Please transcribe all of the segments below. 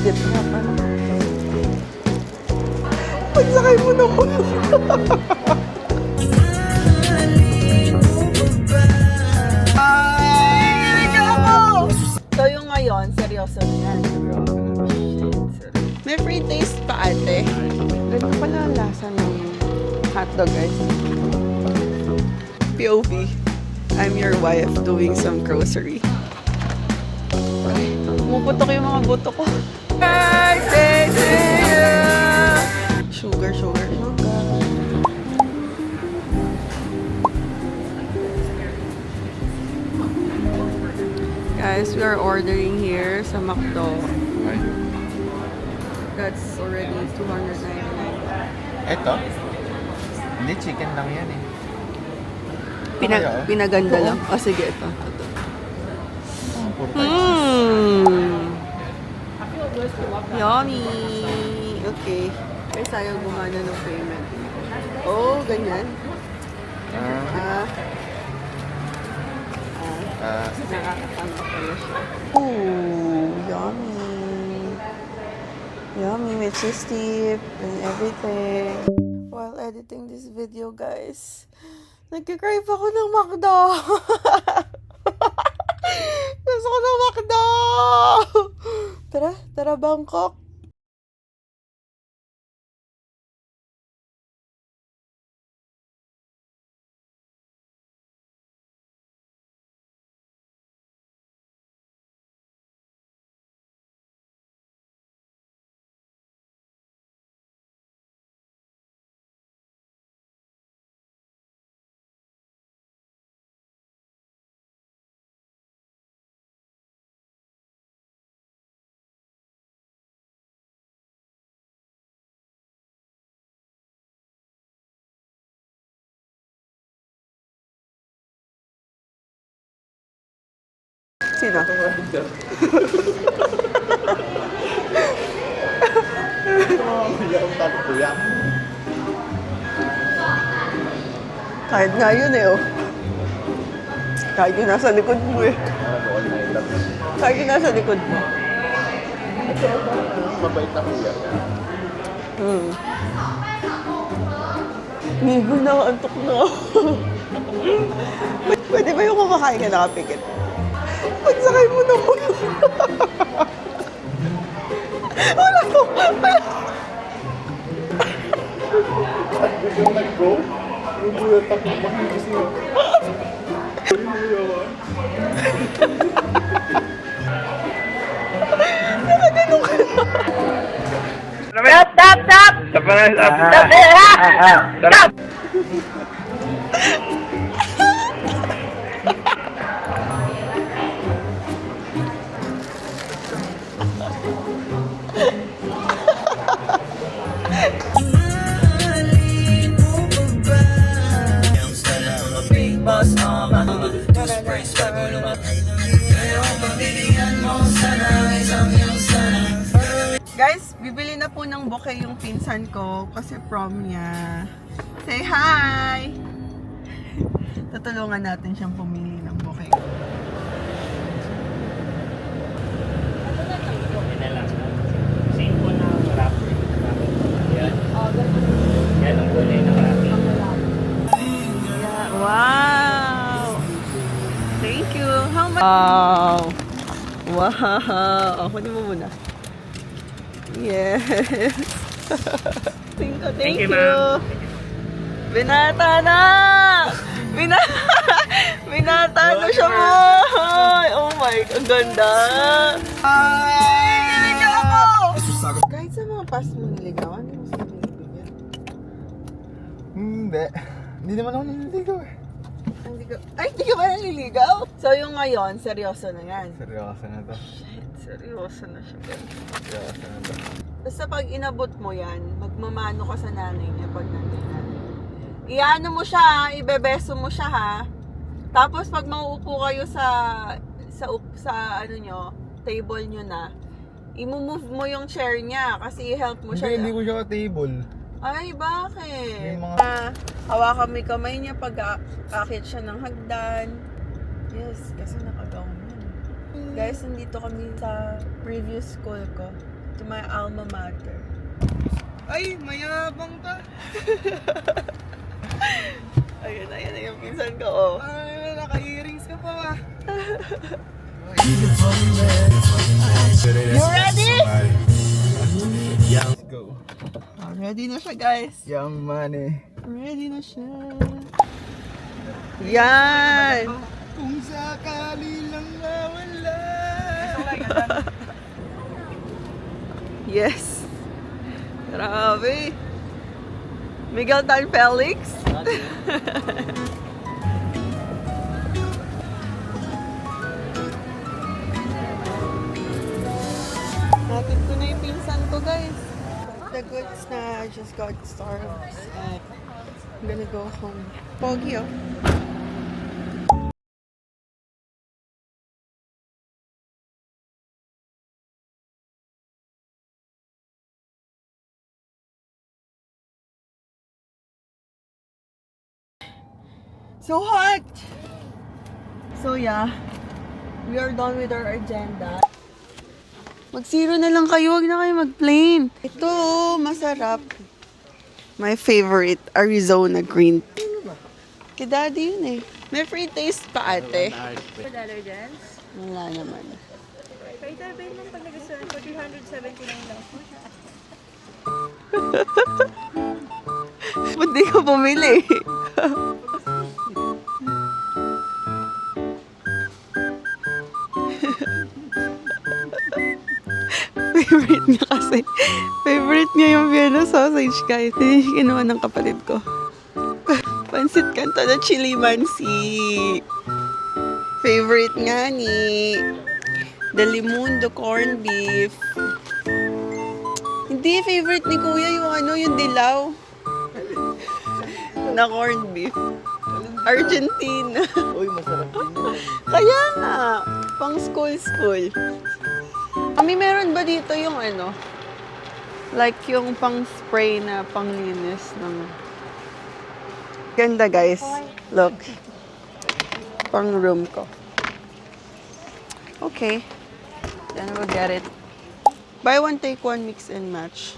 Legit nga pala. Pagsakay mo na po. So yung ngayon, seryoso na yan. May free taste pa ate. Ganito pala ang lasa ng hotdog guys. POV. I'm your wife doing some grocery. Pumuputok yung mga buto ko. Sugar, sugar, sugar. Guys, we are ordering here sa McDo. That's already 299. Eto? Hindi, chicken lang yan eh. Pinaganda lang. O sige, ito. Puro tayo. Yummy! Okay. Guys, ayaw gumana ng payment. Oh, ganyan. Nakakatama pala siya. Ooh, yummy. Yummy with cheese dip and everything. While editing this video, guys, nagkikrave ako ng McDo. Gusto ko ng McDo! Tara Bangkok. Sino? Kahit nga yun eh, oh. Kahit yung nasa likod mo eh. Kahit yung nasa likod mo. Mabait na kuya. Migo na, antok na ako. Pwede ba yung kumakain ka nakapikit? Pagsakay mo na po. Wala po. Yung nag-go, yung kuya tapos makikis niyo. Nakaganong ka na. Stop! Stop! Guys, bibili na po ng bouquet yung pinsan ko kasi prom niya. Say hi! Tutulungan natin siyang pumili ng bouquet. Simple na wrapper. Yan. Yan ang kulay ng wrapper. Wow! Thank you! How much? Wow! Wow! Kunin mo muna. Yes! Thank you! ma'am. Binata na! Binata na siya mo! Oh my, ang ganda! Ay! Kahit sa mga past mo niligawan, hindi mo sila binibigyan. Hindi. Hindi naman ako nililigaw eh. Hindi ka ba naliligaw? So yung ngayon, seryoso na yan. Seryoso na to. Shit, seryoso na siya. Seryoso na to. Basta pag inabot mo yan, magmamano ka sa nanay niya pag nandun na. Iano mo siya ha, ibebeso mo siya ha. Tapos pag mauupo kayo sa ano nyo, table nyo na, i-move mo yung chair niya kasi i-help mo siya. Hindi ko siya ka-table. Ay, bakit? May mga- Hawakan mo yung kamay niya pag akit siya ng hagdan. Yes, kasi nakagown yun. Guys, nandito kami sa previous school ko. To my alma mater. Ay, mayabang ka. Ayan na yung pinsan ko, oh. Ay, naka-earrings ka pa ba? You ready? Let's go. Ready na siya, guys. Young money. Ready na siya. Yan! Kung sakali lang nawala. Yes! Grabe! Miguel Tan Felix? Natin ko na yung pinsan ko, guys. The goods na I just got Starbucks and I'm gonna go home. Pogi, oh. So hot! So yeah, we are done with our agenda. Mag-zero na lang kayo, huwag na kayo mag-plain. Ito, oh, masarap. My favorite, Arizona green tea. Kay daddy yun eh. May free taste pa ate. $4 dance. Wala naman. Kahit sabihin lang pag nag-reserve for 379 lang po. Ba't di ka bumili? Favorite niya kasi. Favorite niya yung Vienna sausage, guys. Hindi siya kinuha ng kapatid ko. Pansit Canton na chili mansi. Favorite nga ni Delimundo corned beef. Hindi, favorite ni Kuya yung ano, yung dilaw. Na corned beef. Argentina. Uy, masarap din yun. Kaya nga, pang school. Kami meron ba dito yung ano? Like yung pang spray na panglinis ng... Ganda guys. Look. Pang room ko. Okay. Then we'll get it. Buy one, take one, mix and match.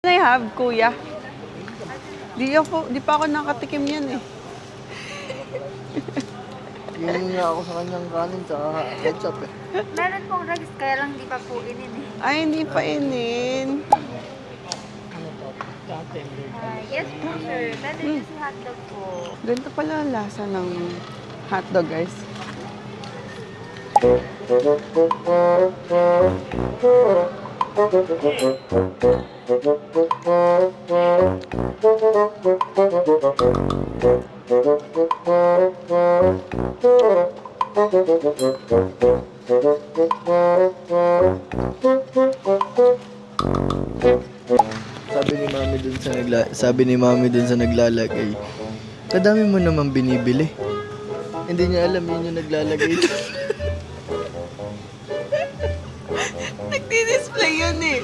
I have, kuya. Di pa ako nakatikim yan eh. Hingin nga ako sa kanyang kanin tsaka ketchup eh. Meron pong rice, kaya lang di pa po inin eh. Ay, hindi pa inin. Yes po sir, pwede niyo si hotdog po. Ganito pala ang lasa ng hotdog, guys. Sabi ni Mami dun sa naglalagay, kadami mo naman binibili. Hindi niya alam yun yung naglalagay. Nagdi-display yun eh.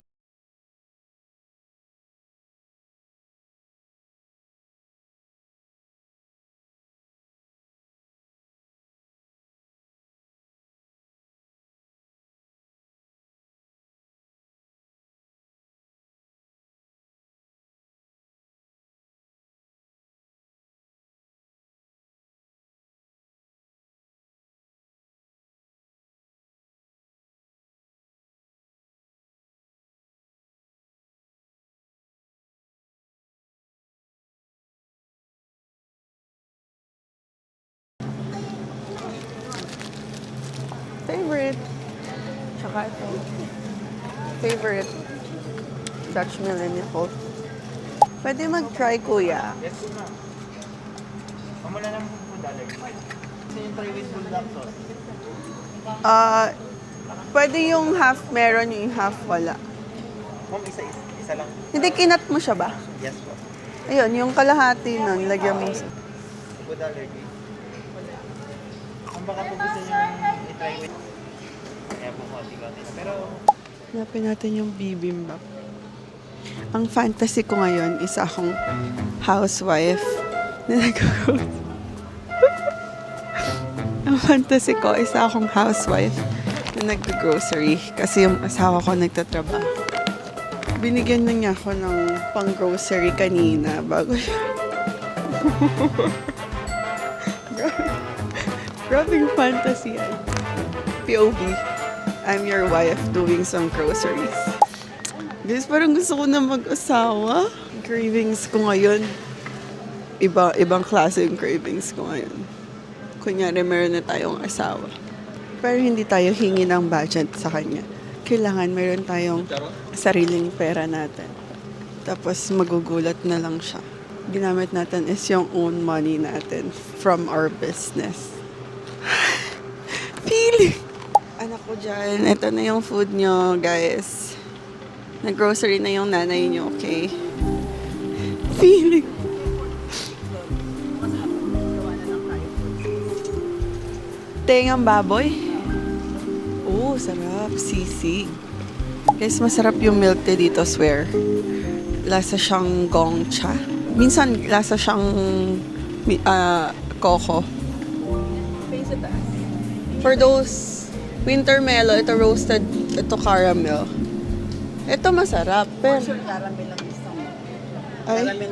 Favorite. Tsaka ito. Favorite. Dutch Millennial. Pwede mag-try, kuya. Yes, po na. Pamula lang po $4. Kasi yung 3 with bulldog sauce. Pwede yung half meron, yung half wala. Ma'am, isa lang. Hindi, kinat mo siya ba? Yes po. Ayun, yung kalahati nun, lagyan mo. Food allergy. Ang baka po gusto niyo i-try with. Kaya po konti-konti. Pero Hanapin natin yung bibimbap. Ang fantasy ko ngayon is akong housewife na nag-grocery. Ang fantasy ko is akong housewife na nag-grocery kasi yung asawa ko nagtatrabaho. Binigyan na niya ako ng pang-grocery kanina bago siya. Grabing fantasy yan. POV. I'm your wife doing some groceries. Guys, parang gusto ko na mag-asawa. Cravings ko ngayon. Ibang klase yung cravings ko ngayon. Kunyari, meron na tayong asawa. Pero hindi tayo hingi ng budget sa kanya. Kailangan meron tayong sariling pera natin. Tapos magugulat na lang siya. Ginamit natin is yung own money natin from our business. Feeling! Anak ko dyan, ito na yung food nyo, guys. Nag-grocery na yung nanay nyo, okay? Feeling! Tengang baboy. Oh, sarap. Sisig. Guys, masarap yung milk tea dito, swear. Lasa siyang gongcha. Minsan, lasa siyang coco. For those winter mellow, ito roasted, ito caramel. Ito masarap, pero... caramel ang gusto mo. Ay? Caramel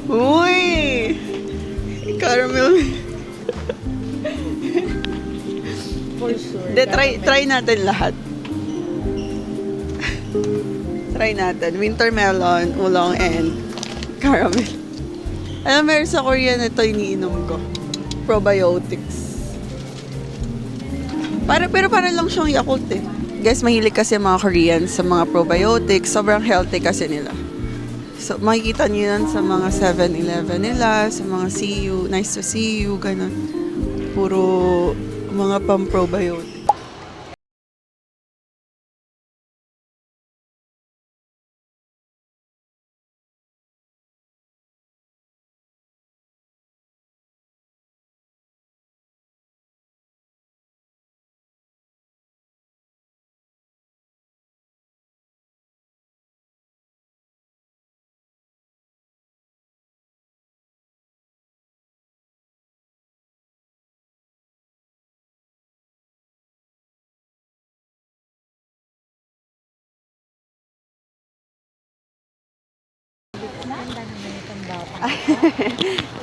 Uy! Caramel. For sure. De, try natin lahat. Try natin. Winter melon, oolong, and caramel. Alam, meron sa Korean, ito iniinom ko. Probiotics. Pero para lang siyang Yakult eh. Guys, mahilig kasi mga Koreans sa mga probiotics. Sobrang healthy kasi nila. So, makikita niyo yan sa mga 7-Eleven nila, sa mga see you, nice to see you, ganun. Puro mga pang-probiotics.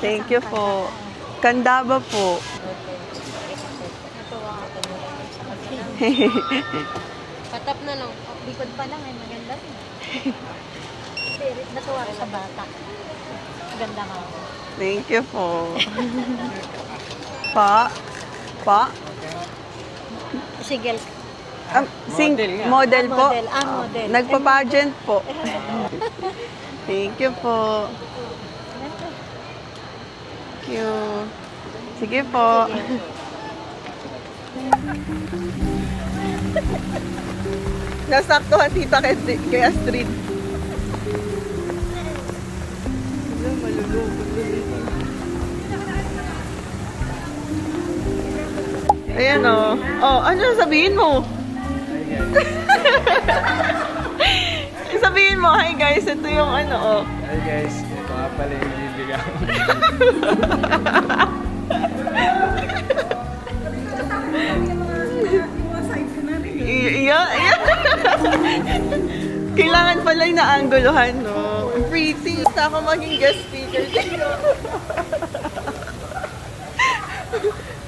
Thank you po. Kandaba po. Patap na lang. Likod pa lang ay maganda rin. Natuwa ka sa bata. Maganda ka. Thank you po. Pa? Sigel. Model po? Model. Model. Nagpa-pageant po. Thank you po. Thank you. Sige po. Nasaktuhan tita kay Astrid. Ayan o. Oh, ano sabihin mo? Sabihin mo, hi guys, ito yung ano oh. hi guys, ito nga pala yung bibigyan. Yeah. Kailangan pala yung naangguluhan, no? Pretty. Gusto ako maging guest speaker dito.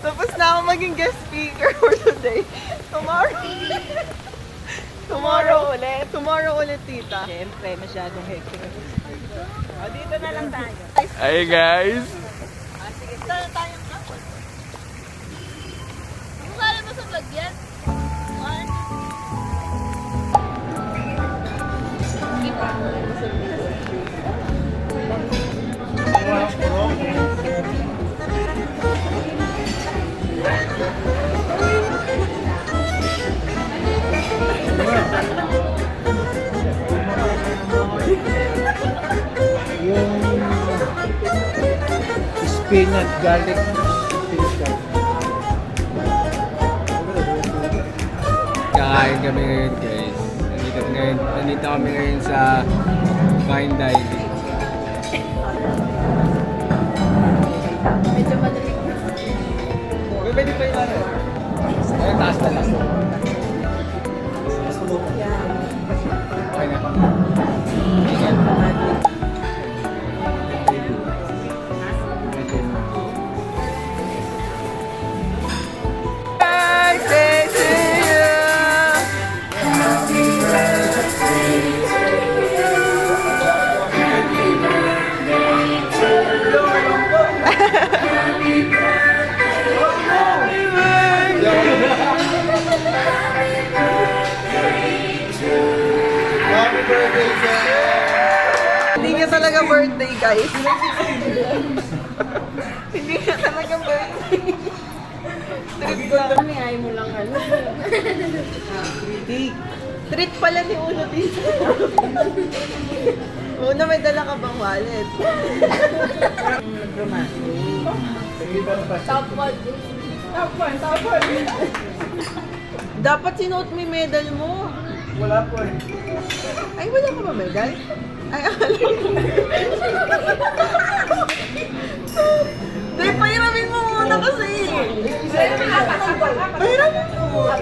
Tapos na ako maging guest speaker for today. Tomorrow ulit, tita. Siyempre, masyadong hectic. O, dito na lang tayo. Hi guys! Sige, saan tayo ka? Kung mo sa vlog yan? peanut, garlic, fish curry. Kakain kami ngayon guys. Nandito kami ngayon sa fine dining. Medyo madaling na. Pwede pa yung ano? Ayun, taas na lang. Okay na. Birthday to you. Happy birthday, sir! Hindi niya talaga birthday, guys. Hindi niya talaga birthday. Treat ko lang. Ano ay mo lang ano? Treat pala ni Uno dito. Uno, may dala ka bang wallet? Top 1. Top 1, top 1. Dapat sinuot mo yung medal mo. Wala po eh. Ay, wala ka ba medal? Ay, akala ko. Dahil pahiramin mo muna kasi. Pahiramin mo muna.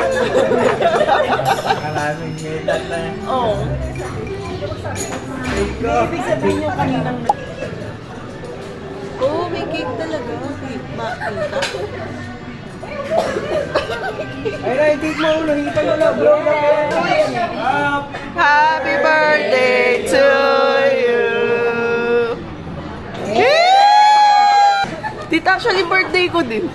Maraming medal na yan. Oo. Ibig sabihin yung kaninang Oo, may cake talaga. Makita. Ay, Ray, take mo ulo. Hipan mo lang. Blow na Happy birthday to you. Tita, actually birthday ko din.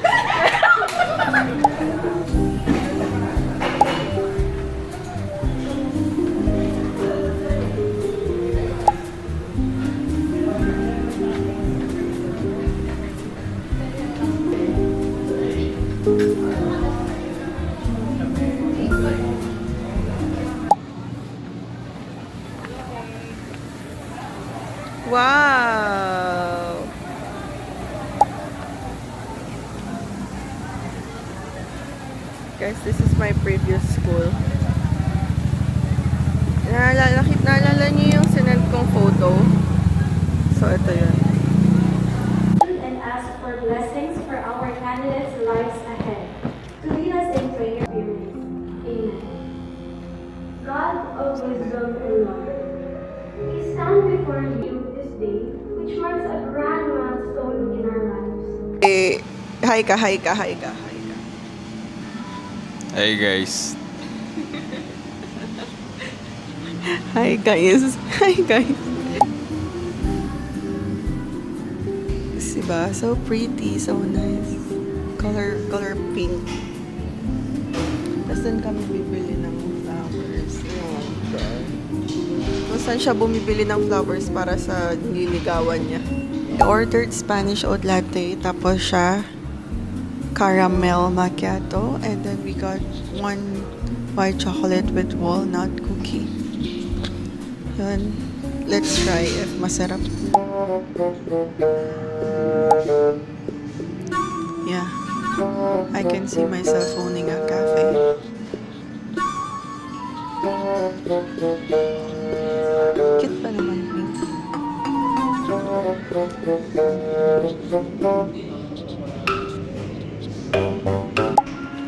Wow! Guys, this is my previous school. Naalala niyo yung sinend kong photo? So, ito yun. And ask for blessings for our candidates' lives ahead. To lead us in prayer. Amen. God of wisdom and love, we stand before you this day, which marks a grand milestone in our lives. Hi ka. Hey guys. Hi guys. Diba? So pretty, so nice. Color pink. Tapos doon kami bibili ng flowers. Kung saan siya bumibili ng flowers para sa nililigawan niya. I ordered Spanish oat latte, tapos siya caramel macchiato, and then we got one white chocolate with walnut cookie. Yun. Let's try if masarap. Yeah. I can see myself owning a cafe. Cute pa naman pink.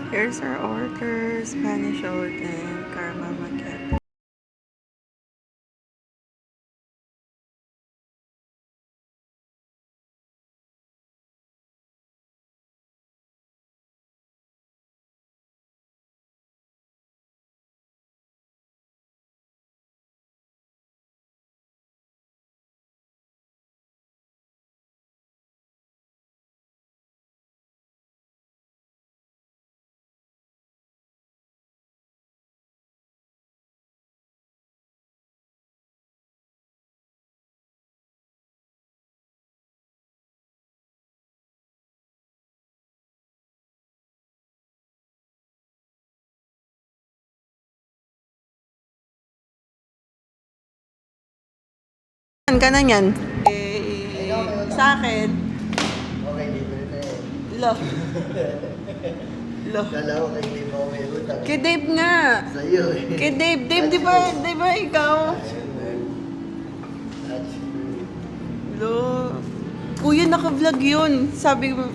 Here's our order, Spanish oat and caramel macchiato. Saan ka na yan? Sa akin. kay Dave na eh. Lo. Lo. Kala ko kay Dave ako may utang. Kay Dave nga. Sa'yo eh. Kay Dave. Dave, di ba ikaw? Lo. Kuya, naka-vlog yun. Sabi mo,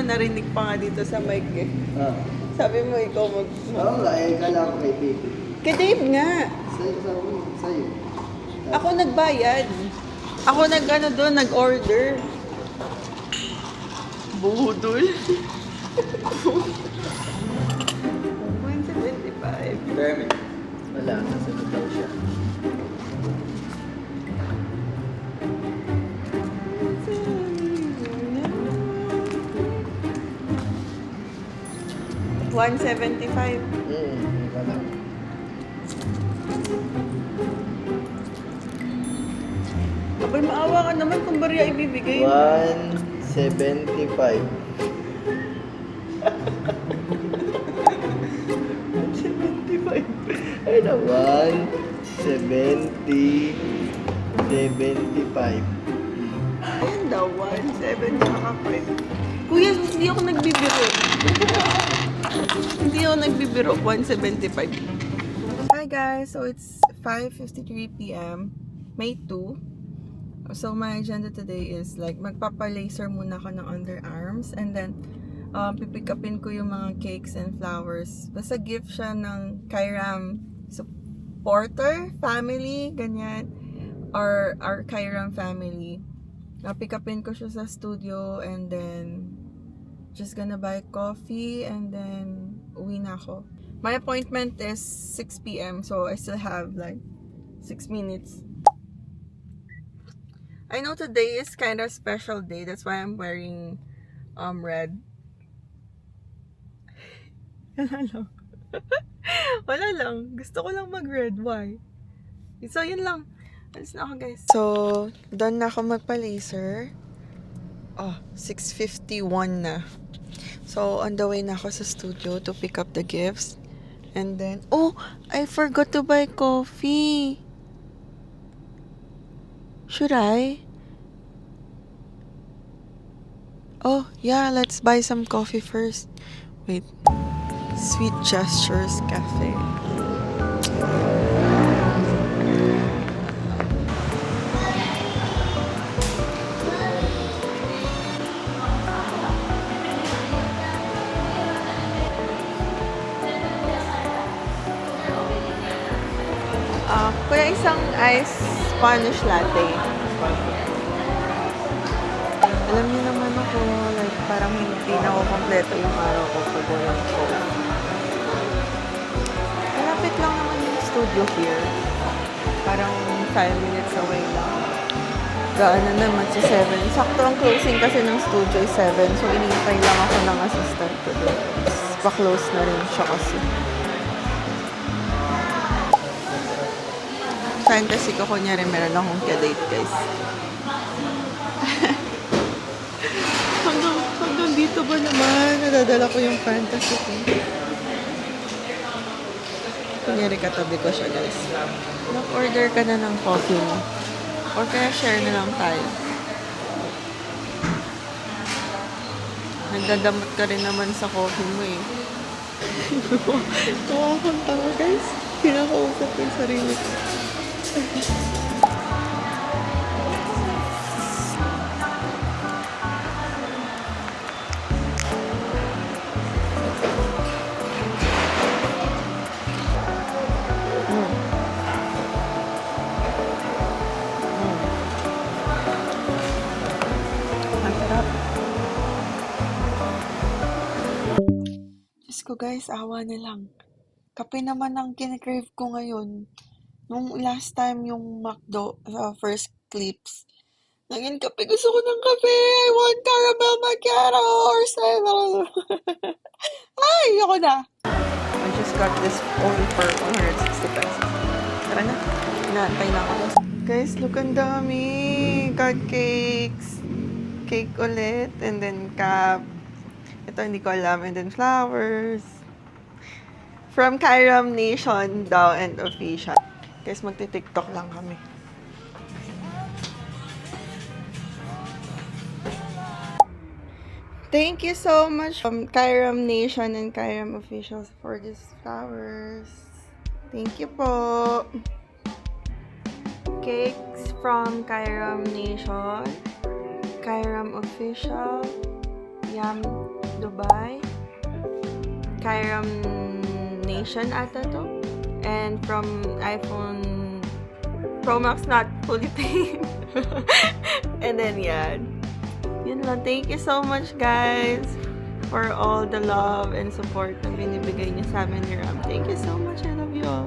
narinig pa nga dito sa mic eh. Ah. Sabi mo, ikaw Oo nga eh, kala ko kay Dave. Kay Dave nga. Sa'yo. Ako nagbayad. Ako nag-order. Budol. 175. Dami. Wala, nasunod daw siya. $175. Wala. Abay, maawa ka naman kung bariya ibibigay. 175. 175. Ay na, 170. 75. Ayan daw, 1.7 tsaka 5. Kuya, hindi ako nagbibiro. Hindi ako nagbibiro, 175. Hi guys, so it's 5:53 p.m. May 2. So my agenda today is like magpapa-laser muna ako ng underarms and then pipick upin ko yung mga cakes and flowers. Basta gift siya ng Kairam supporter family, ganyan. Or our Kairam family. Pick upin ko siya sa studio and then just gonna buy coffee and then uwi na ako. My appointment is 6 p.m. so I still have like 6 minutes. I know today is kind of special day. That's why I'm wearing red. Wala lang. Wala lang. Gusto ko lang mag-red. Why? So, yun lang. Alis na ako, guys. So, done na ako magpa-laser. 6:51 na. So, on the way na ako sa studio to pick up the gifts. And then, I forgot to buy coffee. Should I? Oh, yeah, let's buy some coffee first. Wait. Sweet Gestures Cafe. Kuya, isang ice Spanish latte. Alam niyo naman ako, like, parang hindi na ako kompleto yung araw ko pag walang coffee. Malapit lang naman yung studio here. Parang 5 minutes away lang. Gaan na naman si 7. Sakto ang closing kasi ng studio is 7. So, inintay lang ako ng assistant ko doon. Pa-close na rin siya kasi. Fantasy ko, kunyari meron akong ka-date, guys. hanggang dito ba naman? Nadadala ko yung fantasy ko. Kunyari katabi ko siya, guys. Mag-order ka na ng coffee mo. Or kaya share na lang tayo. Nagdadamot ka rin naman sa coffee mo eh. Kawakang tao, guys. Kinakausap ko yung sarili ko. Diyos ko guys, awa na lang. Kape naman ang kinikrave ko ngayon. Nung last time yung McDo, first clips, naging kape. Gusto ko ng kape. I want caramel macchiato or 7. Ay, ayoko na. I just got this only for 160 pesos. Tara na. Inaantay na ako. Guys, look, ang dami. Cupcakes. Cake ulit. And then cup. Ito hindi ko alam. And then flowers. From Kairam Nation daw and official. Guys, magti-TikTok lang kami. Thank you so much Kairam Nation and Kairam officials for these flowers. Thank you po. Cakes from Kairam Nation, Kairam official, Yam Dubai, Kairam Nation ata to, and from iPhone Pro Max not fully paid. And then yan. Yun lang. Thank you so much guys for all the love and support na binibigay niyo sa amin ni Ram. Thank you so much. I love you all.